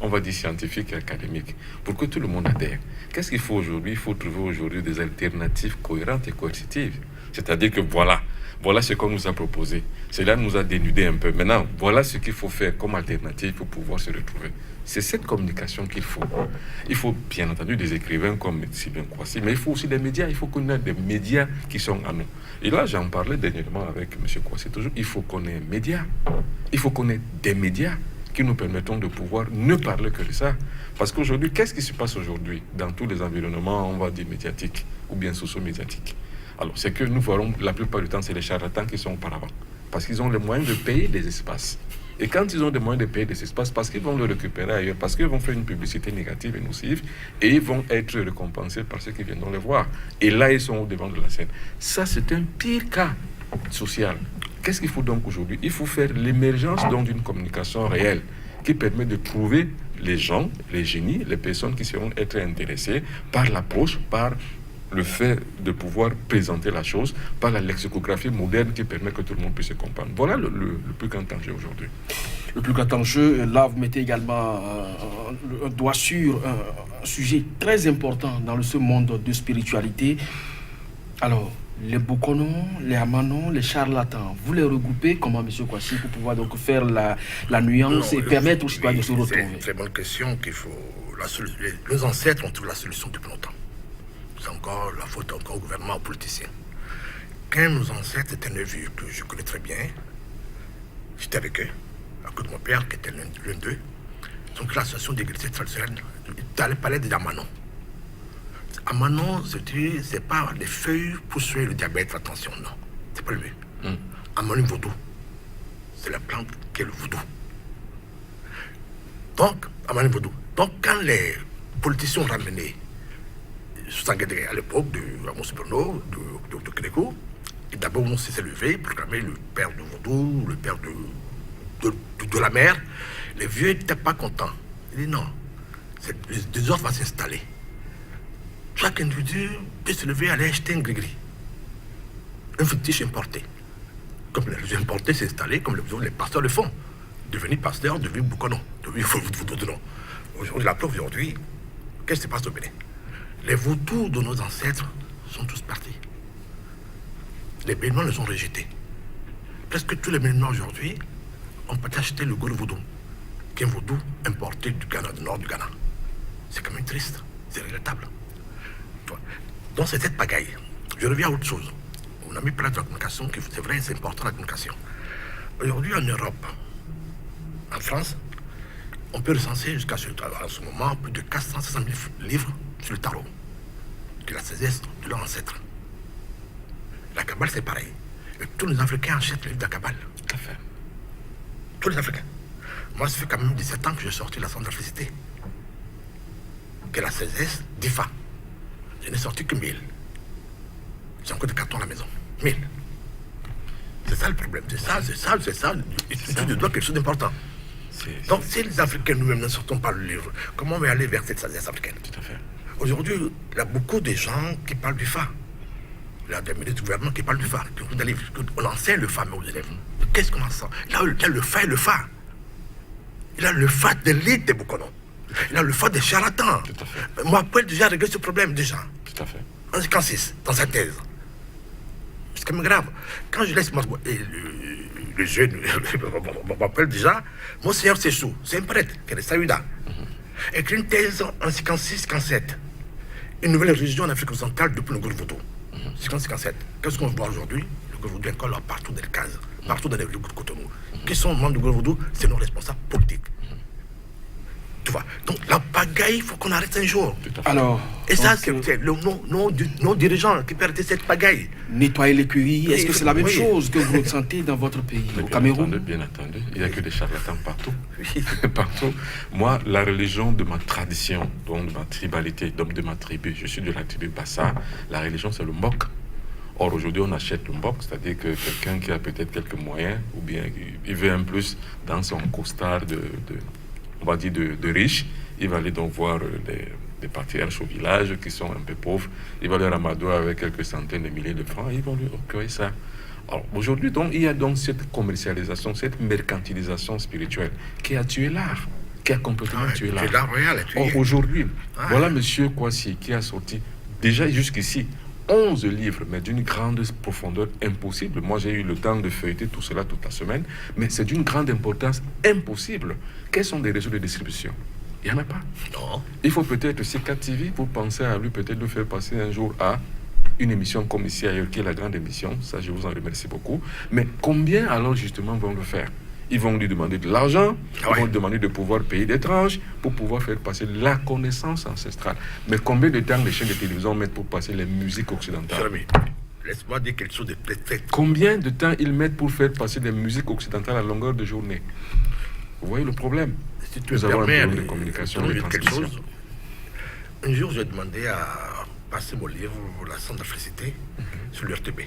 on va dire, scientifique et académique, pour que tout le monde adhère. Qu'est-ce qu'il faut aujourd'hui? Il faut trouver aujourd'hui des alternatives cohérentes et coercitives. C'est-à-dire que voilà ce qu'on nous a proposé. Cela nous a dénudé un peu. Maintenant, voilà ce qu'il faut faire comme alternative pour pouvoir se retrouver. C'est cette communication qu'il faut. Il faut bien entendu des écrivains comme Sylvain Kouassi, mais il faut aussi des médias. Il faut qu'on ait des médias qui sont à nous. Et là, j'en parlais dernièrement avec M. Kouassi. Toujours, il faut qu'on ait un média. Il faut qu'on ait des médias qui nous permettent de pouvoir ne parler que de ça. Parce qu'aujourd'hui, qu'est-ce qui se passe aujourd'hui dans tous les environnements, on va dire, médiatiques ou bien socio-médiatiques? Alors, c'est que nous voyons, la plupart du temps, c'est les charlatans qui sont auparavant. Parce qu'ils ont les moyens de payer des espaces. Et quand ils ont des moyens de payer des espaces, parce qu'ils vont le récupérer ailleurs, parce qu'ils vont faire une publicité négative et nocive, et ils vont être récompensés par ceux qui viendront les voir. Et là, ils sont au devant de la scène. Ça, c'est un pire cas social. Qu'est-ce qu'il faut donc aujourd'hui? Il faut faire l'émergence donc d'une communication réelle qui permet de trouver les gens, les génies, les personnes qui seront être intéressées par l'approche, par le fait de pouvoir présenter la chose, par la lexicographie moderne qui permet que tout le monde puisse se comprendre. Voilà le plus grand danger aujourd'hui. le plus grand enjeu. Là, vous mettez également un doigt sur un sujet très important dans ce monde de spiritualité. Alors, les Bokono, les Amanon, les charlatans, vous les regroupez comment, M. Kouassi, pour pouvoir donc faire la nuance et permettre aux citoyens de se retrouver? C'est une très bonne question qu'il faut... Les ancêtres ont trouvé la solution depuis longtemps. C'est encore la faute encore au gouvernement, aux politiciens. Quand nos ancêtres étaient neveux, que je connais très bien, j'étais avec eux, à côté de mon père, qui était l'un d'eux. Donc l'association d'église traditionnelle, dans le palais des Amanon. Amanon, c'est pas des feuilles pour soigner le diabète, attention, non. C'est pas le but. Amanon vaudou. C'est la plante qui est le vaudou. Donc, Amanon vaudou. Donc, quand les politiciens ont ramené Sanguedré à l'époque de Amos Bruno, de Kénéko, et d'abord on s'est levé pour proclamer le père de vaudou, le père de la mer. Les vieux n'étaient pas contents. Ils disent non, le désordre va s'installer. Chaque individu peut se lever et aller acheter un gris-gris. Un fétiche importé. Comme les importés s'installer, comme les pasteurs le font. Devenir pasteur, devenir bouconon, devenir vaudou. Aujourd'hui, la preuve aujourd'hui, qu'est-ce qui se passe au Bénin? Les vaudous de nos ancêtres sont tous partis. Les Béninois les ont rejetés. Presque tous les Béninois aujourd'hui ont pas acheté le gros vaudou, qui est un vaudou importé du Ghana, du nord du Ghana. C'est quand même triste, c'est regrettable. Donc c'est cette pagaille. Je reviens à autre chose. On a mis plein de la communication, c'est vrai, c'est important la communication. Aujourd'hui en Europe, en France, on peut recenser jusqu'à ce moment plus de 400 000 livres sur le tarot, de la sagesse de leurs ancêtres. La Kabbale, c'est pareil. Et tous les Africains achètent le livre de la Kabbale. Tout à fait. Tous les Africains. Moi, ça fait quand même 17 ans que j'ai sorti la centrafricité, qui est la sagesse d'Ifa. Je n'ai sorti que 1000. J'ai encore des cartons à la maison. 1000. C'est ça le problème. C'est ça. Et tu dois quelque chose d'important. Donc, si les Africains nous-mêmes ne sortons pas le livre, comment on va aller vers cette sagesse africaine? Tout à fait. Aujourd'hui, il y a beaucoup de gens qui parlent du Fa. Il y a des ministres du gouvernement qui parlent du Fa. On enseigne le Fa, mais aux élèves. Qu'est-ce qu'on enseigne? Il y a le Fa et le Fa. Il a le Fa de l'élite des Bokono. Il a le Fa des charlatans. Tout à fait. Moi, Poel déjà réglé ce problème, déjà. Tout à fait. En 56, dans sa thèse. C'est quand même grave. Quand je laisse le jeune, on m'appelle déjà, Monseigneur Sessou, c'est un prêtre, qui est de Saouda, écrit une thèse en 56-57. Une nouvelle religion en Afrique occidentale depuis le gros vaudou. 56-57. Qu'est-ce qu'on voit aujourd'hui? Le gros vaudou est encore là partout dans les cases, partout dans les lieux de Cotonou. Qui sont membres du gros vaudou? C'est nos responsables politiques. Tu vois? Donc la pagaille, il faut qu'on arrête un jour. Alors, et ça, c'est nos dirigeants qui perdent cette pagaille. Nettoyer l'écurie, est-ce que c'est la même chose que vous ressentez dans votre pays, au Cameroun? Bien entendu, il n'y a que des charlatans partout. Partout. Moi, la religion de ma tradition, donc de ma tribalité, donc de ma tribu, je suis de la tribu Bassa, la religion c'est le Mbok. Or, aujourd'hui, on achète le Mbok, c'est-à-dire que quelqu'un qui a peut-être quelques moyens, ou bien il veut un plus dans son costard on va dire de riches, il va aller donc voir des patriarches au village qui sont un peu pauvres, il va leur amadouer avec quelques centaines de milliers de francs, et ils vont lui octroyer ça. Alors aujourd'hui, donc, il y a donc cette commercialisation, cette mercantilisation spirituelle qui a tué l'art, qui a complètement tué l'art. Or aujourd'hui, voilà M. Kouassi qui a sorti déjà jusqu'ici 11 livres, mais d'une grande profondeur impossible. Moi, j'ai eu le temps de feuilleter tout cela toute la semaine, mais c'est d'une grande importance impossible. Quels sont les réseaux de distribution? Il n'y en a pas. Non. Il faut peut-être, si TV, pour penser à lui, peut-être le faire passer un jour à une émission comme ici ailleurs, qui est la grande émission. Ça, je vous en remercie beaucoup. Mais combien alors justement vont le faire? Ils vont lui demander de l'argent, ils vont lui demander de pouvoir payer des tranches pour pouvoir faire passer la connaissance ancestrale. Mais combien de temps les chaînes de télévision mettent pour passer les musiques occidentales? Jérémy, laisse-moi dire quelque chose de très... Combien de temps ils mettent pour faire passer des musiques occidentales à longueur de journée? Vous voyez le problème? Si tu Nous me avons un permets, problème de communication, de transmission. Un jour, j'ai demandé à passer mon livre, La centrafricité, sur l'RTB,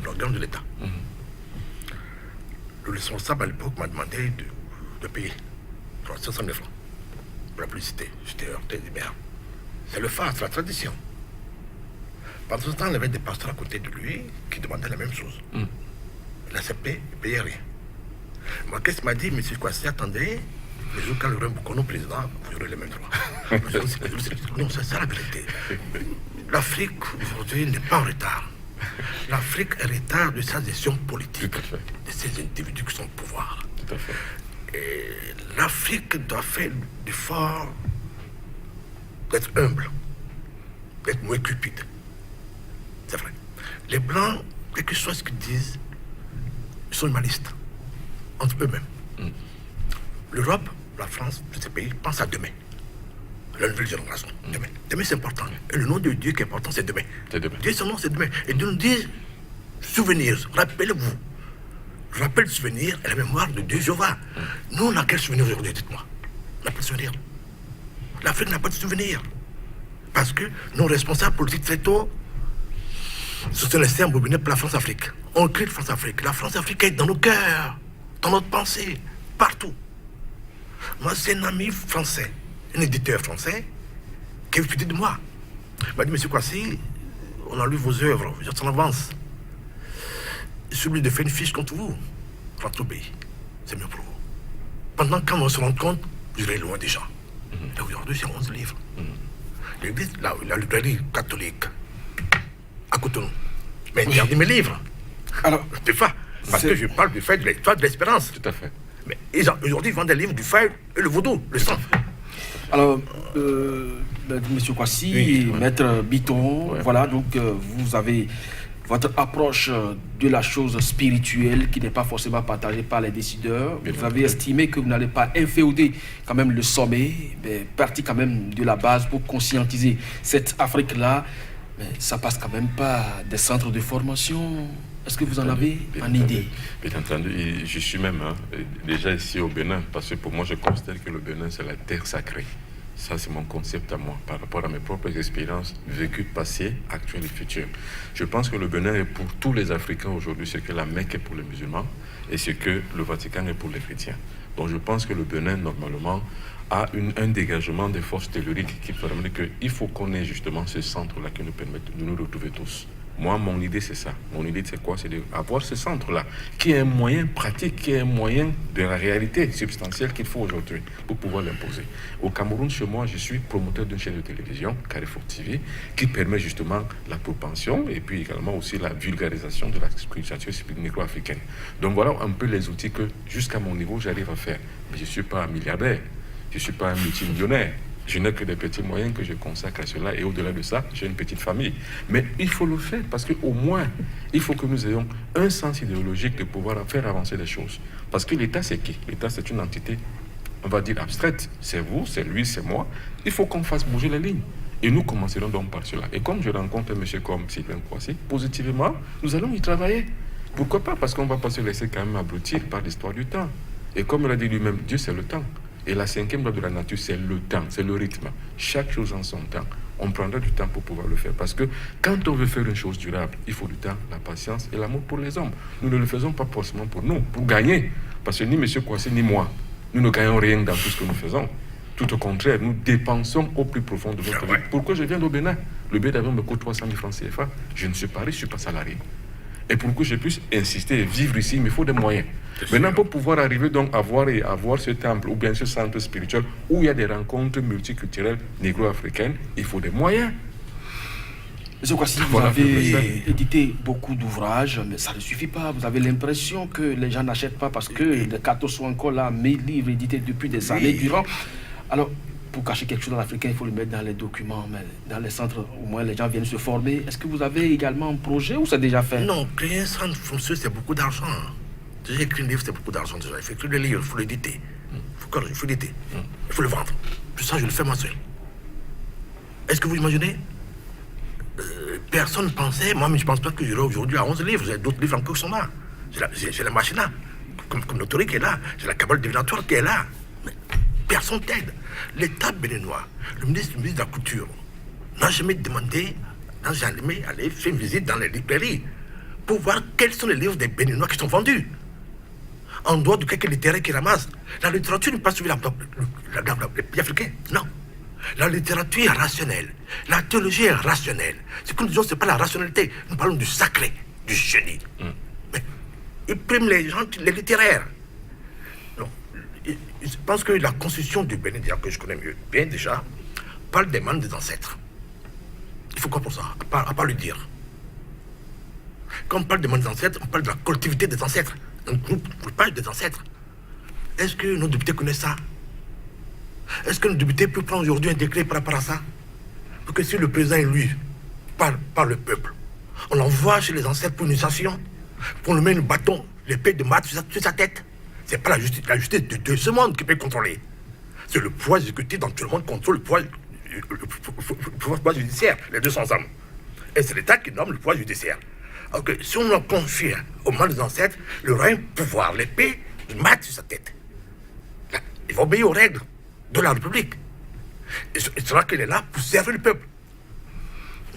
l'organe de l'État. Le responsable à l'époque m'a demandé de payer 500 000 francs pour la publicité. J'étais heurté, dit merde. C'est le phare, c'est la tradition. Pendant ce temps, il y avait des pasteurs à côté de lui qui demandaient la même chose. Il acceptait, il ne payait rien. Moi, qu'est-ce qu'il m'a dit, monsieur Kwasi, attendez, le jour quand le grand Boukono président, vous aurez les mêmes droits. Non, c'est ça la vérité. L'Afrique, aujourd'hui, n'est pas en retard. L'Afrique est en retard de sa gestion politique, de ces individus qui sont au pouvoir. Tout à fait. Et l'Afrique doit faire l'effort d'être humble, d'être moins cupide. C'est vrai. Les Blancs, quel que soit ce qu'ils disent, ils sont humanistes, entre eux-mêmes. L'Europe, la France, tous ces pays pensent à demain. La nouvelle génération, demain. Demain, c'est important. Et le nom de Dieu qui est important, c'est demain. C'est demain. Dieu, son nom, c'est demain. Et Dieu nous dit, souvenirs, rappelez-vous. Rappel, souvenir et la mémoire de Dieu Jéhovah. Nous, on a quel souvenir aujourd'hui, dites-moi? On n'a pas de souvenir. L'Afrique n'a pas de souvenir. Parce que nos responsables politiques très tôt se sont laissés embobiner pour la France-Afrique. On crie de France-Afrique. La France-Afrique est dans nos cœurs, dans notre pensée, partout. Moi, c'est un ami français, un éditeur français, qui a étudié de moi. Il m'a dit, monsieur Kwasi, on a lu vos œuvres, vous êtes en avance. Il s'oublie de faire une fiche contre vous. Rentrez au pays. C'est mieux pour vous. Pendant quand on se rend compte, vous irez loin déjà. Et aujourd'hui, c'est 11 livres. L'église, la librairie catholique, à Cotonou, mais interdit mes livres. Alors, c'est ça. Parce que je parle du fait de l'histoire de l'espérance. Tout à fait. Mais aujourd'hui, ils vendent des livres du feu et le vaudou, le sang. Alors, monsieur Kwasi, maître Bitton, voilà, donc vous avez votre approche de la chose spirituelle qui n'est pas forcément partagée par les décideurs. Vous avez estimé que vous n'allez pas inféoder quand même le sommet, mais partir quand même de la base pour conscientiser cette Afrique-là. Mais ça passe quand même pas des centres de formation. Est-ce que vous en avez une idée? Bien entendu, je suis même déjà ici au Bénin, parce que pour moi, je considère que le Bénin, c'est la terre sacrée. Ça, c'est mon concept à moi, par rapport à mes propres expériences vécues, passées, actuelles et futures. Je pense que le Bénin est pour tous les Africains aujourd'hui ce que la Mecque est pour les musulmans et ce que le Vatican est pour les chrétiens. Donc je pense que le Bénin, normalement, a un dégagement des forces telluriques qui permet qu'il faut qu'on ait justement ce centre-là qui nous permette de nous retrouver tous. Moi, mon idée, c'est ça. Mon idée, c'est quoi? C'est d'avoir ce centre-là, qui est un moyen pratique, qui est un moyen de la réalité substantielle qu'il faut aujourd'hui pour pouvoir l'imposer. Au Cameroun, chez moi, je suis promoteur d'une chaîne de télévision, Carrefour TV, qui permet justement la propension et puis également aussi la vulgarisation de la spiritualité négro-africaine. Donc voilà un peu les outils que, jusqu'à mon niveau, j'arrive à faire. Mais je ne suis pas un milliardaire, je ne suis pas un multimillionnaire. Je n'ai que des petits moyens que je consacre à cela. Et au-delà de ça, j'ai une petite famille. Mais il faut le faire parce qu'au moins, il faut que nous ayons un sens idéologique de pouvoir faire avancer les choses. Parce que l'État, c'est qui? L'État, c'est une entité, on va dire, abstraite. C'est vous, c'est lui, c'est moi. Il faut qu'on fasse bouger les lignes. Et nous commencerons donc par cela. Et comme je rencontre un monsieur comme Sylvain Kwasi, positivement, nous allons y travailler. Pourquoi pas? Parce qu'on ne va pas se laisser quand même abrutir par l'histoire du temps. Et comme il a dit lui-même, Dieu, c'est le temps. Et la cinquième loi de la nature, c'est le temps, c'est le rythme. Chaque chose en son temps. On prendra du temps pour pouvoir le faire. Parce que quand on veut faire une chose durable, il faut du temps, la patience et l'amour pour les hommes. Nous ne le faisons pas forcément pour nous, pour gagner. Parce que ni M. Kwasi, ni moi, nous ne gagnons rien dans tout ce que nous faisons. Tout au contraire, nous dépensons au plus profond de notre vie. Pourquoi je viens au Bénin? Le billet d'avion me coûte 300 000 francs CFA. Je ne suis pas riche, je ne suis pas salarié. Et pour que je puisse insister et vivre ici, il me faut des moyens. Maintenant, pour pouvoir arriver donc à avoir ce temple ou bien ce centre spirituel où il y a des rencontres multiculturelles négro-africaines, il faut des moyens. Monsieur Kwasi, vous avez édité beaucoup d'ouvrages, mais ça ne suffit pas. Vous avez l'impression que les gens n'achètent pas parce que les cartons sont encore là, 1000 livres édités depuis des années durant. Alors, pour cacher quelque chose dans l'africain, il faut le mettre dans les documents, mais dans les centres, au moins les gens viennent se former. Est-ce que vous avez également un projet ou c'est déjà fait? Non, créer un centre foncier, c'est beaucoup d'argent. J'ai écrit un livre, c'est beaucoup d'argent déjà. Il faut écrire des livres, il faut l'éditer. Il faut l'éditer. Il faut le vendre. Tout ça, je le fais moi seul. Est-ce que vous imaginez? Personne ne pensait, moi, mais je ne pense pas que j'aurai aujourd'hui à 11 livres. J'ai d'autres livres encore qui sont là. J'ai la machine là, comme l'autorité qui est là. J'ai la cabale divinatoire qui est là. Mais personne t'aide. L'État béninois, le ministre de la Couture, n'a jamais demandé, n'a jamais allé faire une visite dans les librairies pour voir quels sont les livres des Béninois qui sont vendus. En dehors de quelques littéraires qui ramassent. La littérature n'est pas suivie les pays africains. Non. La littérature est rationnelle. La théologie est rationnelle. Ce que nous disons, ce n'est pas la rationalité. Nous parlons du sacré, du génie. Mais ils priment les gens, les littéraires. je pense que la constitution du Bénin, que je connais mieux, bien déjà, parle des membres des ancêtres. Il faut quoi pour ça? À part le dire. Quand on parle des membres des ancêtres, on parle de la collectivité des ancêtres. Un groupage des ancêtres. Est-ce que nos députés connaissent ça? Est-ce que nos députés peuvent prendre aujourd'hui un décret par rapport à ça? Parce que si le président est élu par le peuple, on l'envoie chez les ancêtres pour une initiation, pour lui mettre le bâton, l'épée de maths sur sa tête. C'est pas la justice de ce monde qui peut contrôler. C'est le pouvoir exécutif dans tout le monde contrôle le pouvoir judiciaire, les deux sont ensemble. Et c'est l'État qui nomme le pouvoir judiciaire. Alors que si on en confie aux membres des ancêtres, il aura un pouvoir, l'épée de maths sur sa tête. Là, il va obéir aux règles de la République. Et c'est là qu'il est là pour servir le peuple.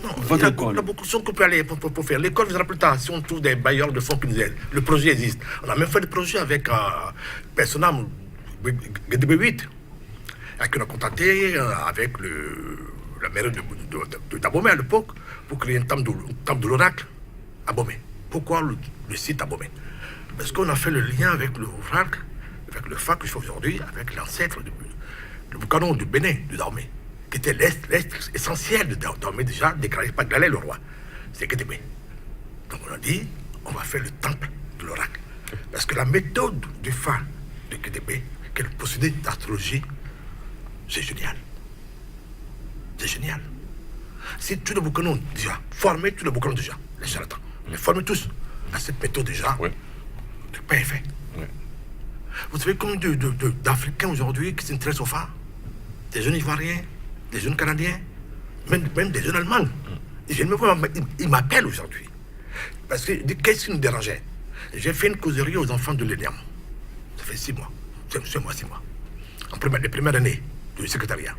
Non, il y a beaucoup de choses qu'on peut aller pour faire. L'école viendra plus tard si on trouve des bailleurs de fonds qui nous aident. Le projet existe. On a même fait des projets avec Personnam GDB8, avec on a contacté avec la mairie d'Abomey à l'époque pour créer une temple de l'oracle à Abomey. Pourquoi le site Abomey? Parce qu'on a fait le lien avec l'oracle, avec le FAC que je fais aujourd'hui, avec l'ancêtre du canon du Bénin, de Dahomey, qui était l'est essentiel de Dahomey déjà, déclaré par Galais le roi. C'est Kédébé. Donc on a dit, on va faire le temple de l'oracle. Parce que la méthode du Fa de Kédébé, qu'elle possédait d'astrologie, c'est génial. C'est génial. Si tous les boucanons déjà, formez tous les boucanons déjà, les charlatans, les formez tous à cette méthode déjà, Oui. le pain est fait. Oui. Vous savez combien d'Africains aujourd'hui qui s'intéressent au Fa? Des jeunes Ivoiriens, des jeunes Canadiens, même des jeunes Allemands. Ils viennent me voir, ils m'appellent aujourd'hui. Parce que qu'est-ce qui nous dérangeait? J'ai fait une causerie aux enfants de l'ENIAM. Ça fait 6 mois. 6 mois. Les premières années du secrétariat.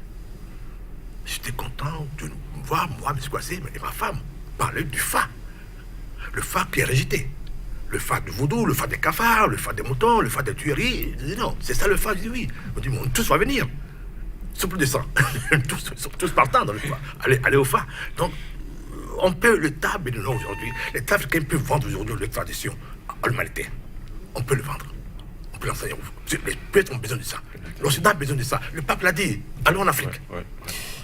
J'étais content de voir, moi, M. Kouassé et ma femme, parler du Fa. Le Fa qui est rejeté. Le Fa du vaudou, le Fa des cafards, le Fa des moutons, le Fa des tueries. Je dis non, c'est ça le Fa. Je dis oui. On dit, tous vont venir. Ils sont plus de 100. Ils sont tous partants dans le Fa. Allez au Fa. Donc, on peut, l'État béninois aujourd'hui, l'État africain peut vendre aujourd'hui leur tradition à l'humanité. On peut le vendre. On peut l'enseigner. Les peuples ont besoin de ça. L'Occident a besoin de ça. Le pape l'a dit. Allons en Afrique. Ouais.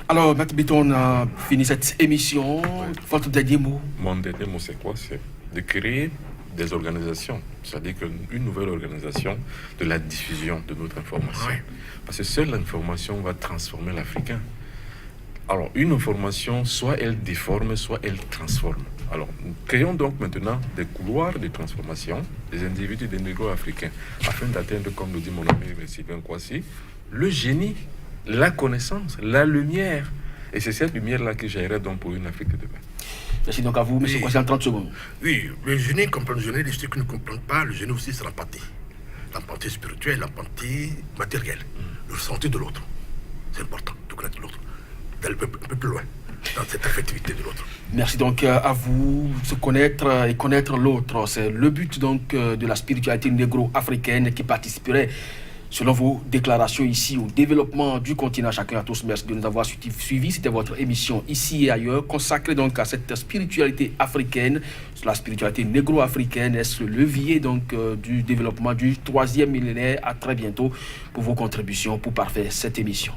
Alors, Maître Bitton, on a fini cette émission. Votre dernier mot? Mon dernier mot, c'est quoi? C'est de créer des organisations, c'est-à-dire une nouvelle organisation de la diffusion de notre information. Ouais. Parce que seule l'information va transformer l'Africain. Alors, une information, soit elle déforme, soit elle transforme. Alors, nous créons donc maintenant des couloirs de transformation des individus des négro-africains afin d'atteindre, comme le dit mon ami Sylvain Kouassi, le génie, la connaissance, la lumière. Et c'est cette lumière-là que j'irai donc pour une Afrique de demain. Merci donc à vous, M. Kouassi, en 30 secondes. Oui, le génie comprend le génie, ceux qui ne comprennent pas, le génie aussi c'est l'empathie. L'empathie spirituelle, l'empathie matérielle, le ressenti de l'autre. C'est important de connaître l'autre, d'aller un peu plus loin dans cette affectivité de l'autre. Merci donc à vous, se connaître et connaître l'autre. C'est le but donc de la spiritualité négro-africaine qui participerait, selon vos déclarations ici, au développement du continent. Chacun à tous, merci de nous avoir suivis. C'était votre émission Ici et Ailleurs, consacrée donc à cette spiritualité africaine, la spiritualité négro-africaine. Est-ce le levier donc du développement du 3e millénaire? À très bientôt pour vos contributions pour parfaire cette émission.